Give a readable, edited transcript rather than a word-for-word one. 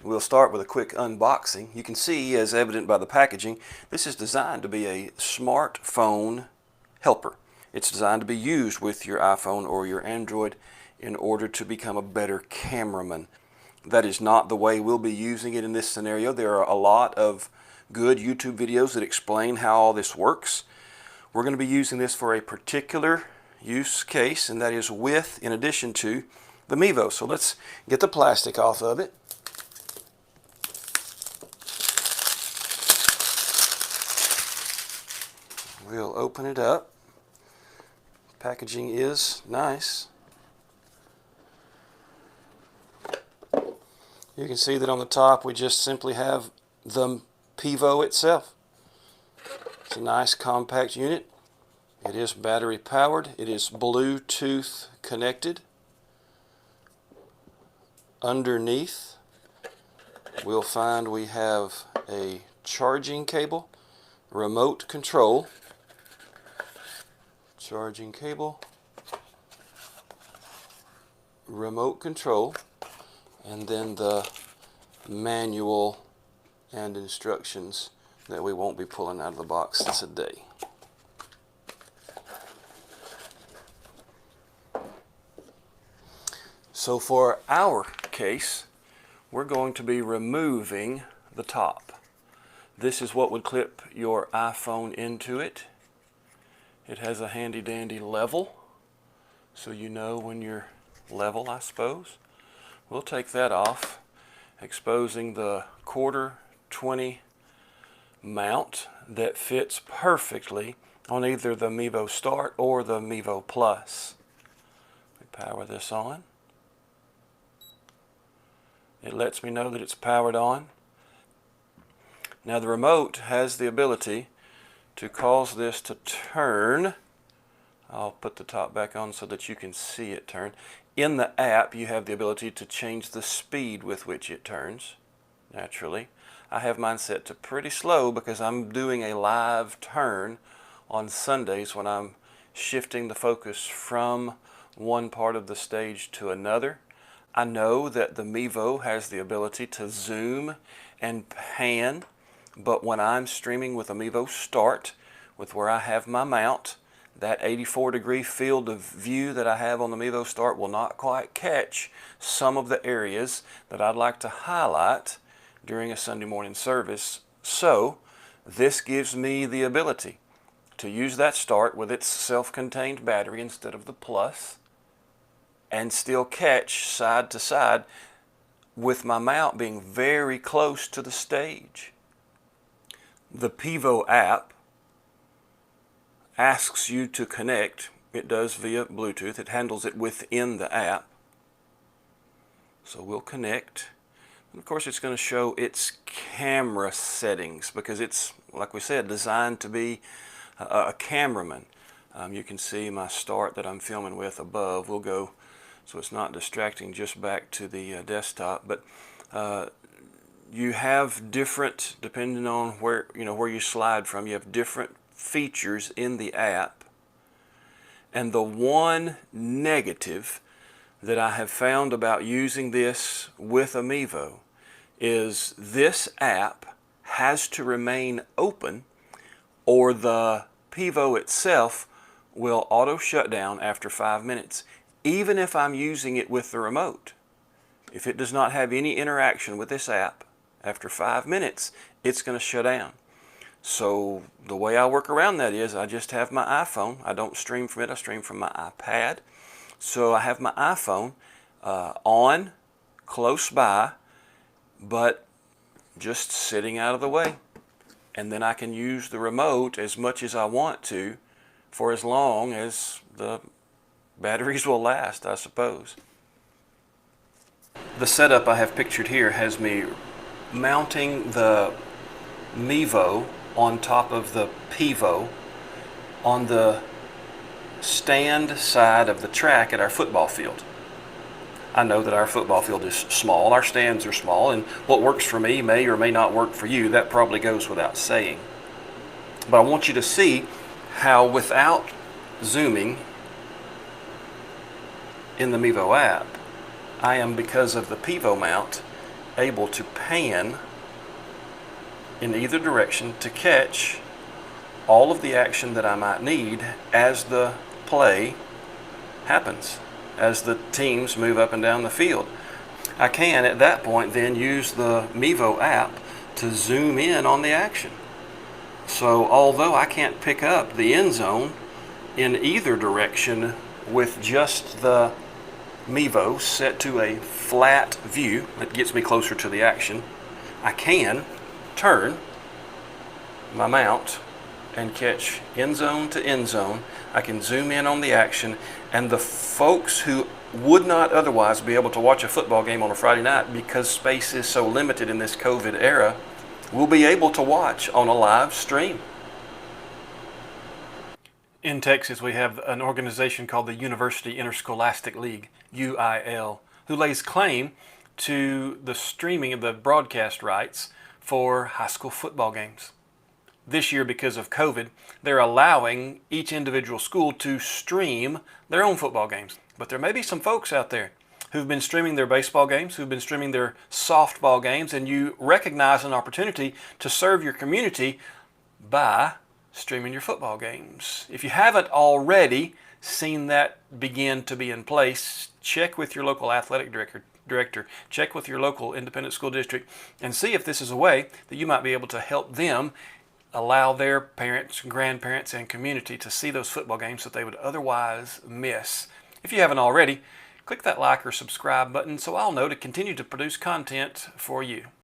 we'll start with a quick unboxing. You can see, as evident by the packaging, this is designed to be a smartphone helper. It's designed to be used with your iPhone or your Android in order to become a better cameraman. That is not the way we'll be using it in this scenario. There are a lot of good YouTube videos that explain how all this works. We're going to be using this for a particular use case, and that is with, in addition to, the Mevo. So let's get the plastic off of it. We'll open it up. Packaging is nice. You can see that on the top we just simply have the Pivo itself. It's a nice compact unit. It is battery powered. It is Bluetooth connected. Underneath we'll find we have a charging cable, remote control, charging cable, remote control, and then the manual and instructions that we won't be pulling out of the box today. So for our case, we're going to be removing the top. This is what would clip your iPhone into it. It has a handy dandy level, so you know when you're level, I suppose. We'll take that off, exposing the 1/4-20 mount that fits perfectly on either the Mevo Start or the Mevo Plus. We power this on. It lets me know that it's powered on. Now the remote has the ability to cause this to turn. I'll put the top back on so that you can see it turn. In the app you have the ability to change the speed with which it turns, naturally. I have mine set to pretty slow because I'm doing a live turn on Sundays when I'm shifting the focus from one part of the stage to another. I know that the Mevo has the ability to zoom and pan, but when I'm streaming with a Mevo Start, with where I have my mount, that 84-degree field of view that I have on the Mevo Start will not quite catch some of the areas that I'd like to highlight during a Sunday morning service. So this gives me the ability to use that Start with its self-contained battery instead of the Plus, and still catch side to side with my mount being very close to the stage. The Pivo app asks you to connect. It does via Bluetooth. It handles it within the app. So we'll connect. And of course it's going to show its camera settings because it's, like we said, designed to be a cameraman. You can see my Start that I'm filming with above. We'll go so it's not distracting just back to the desktop, but you have different, depending on where you slide from, you have different features in the app. And the one negative that I have found about using this with a Mevo is this app has to remain open or the Pivo itself will auto shut down after 5 minutes. Even if I'm using it with the remote, if it does not have any interaction with this app, after 5 minutes, it's going to shut down. So the way I work around that is I just have my iPhone. I don't stream from it, I stream from my iPad. So I have my iPhone on, close by, but just sitting out of the way. And then I can use the remote as much as I want to for as long as the batteries will last, I suppose. The setup I have pictured here has me mounting the Mevo on top of the Pivo on the stand side of the track at our football field. I know that our football field is small, our stands are small, and what works for me may or may not work for you. That probably goes without saying. But I want you to see how, without zooming in the Mevo app, I am, because of the Pivo mount, able to pan in either direction to catch all of the action that I might need as the play happens, as the teams move up and down the field. I can at that point then use the Mevo app to zoom in on the action. So although I can't pick up the end zone in either direction with just the Mevo set to a flat view that gets me closer to the action, I can turn my mount and catch end zone to end zone. I can zoom in on the action, and the folks who would not otherwise be able to watch a football game on a Friday night because space is so limited in this COVID era will be able to watch on a live stream. In Texas, we have an organization called the University Interscholastic League, UIL, who lays claim to the streaming of the broadcast rights for high school football games. This year, because of COVID, they're allowing each individual school to stream their own football games. But there may be some folks out there who've been streaming their baseball games, who've been streaming their softball games, and you recognize an opportunity to serve your community by streaming your football games. If you haven't already seen that begin to be in place, check with your local athletic director, check with your local independent school district, and see if this is a way that you might be able to help them allow their parents, grandparents, and community to see those football games that they would otherwise miss. If you haven't already, click that like or subscribe button so I'll know to continue to produce content for you.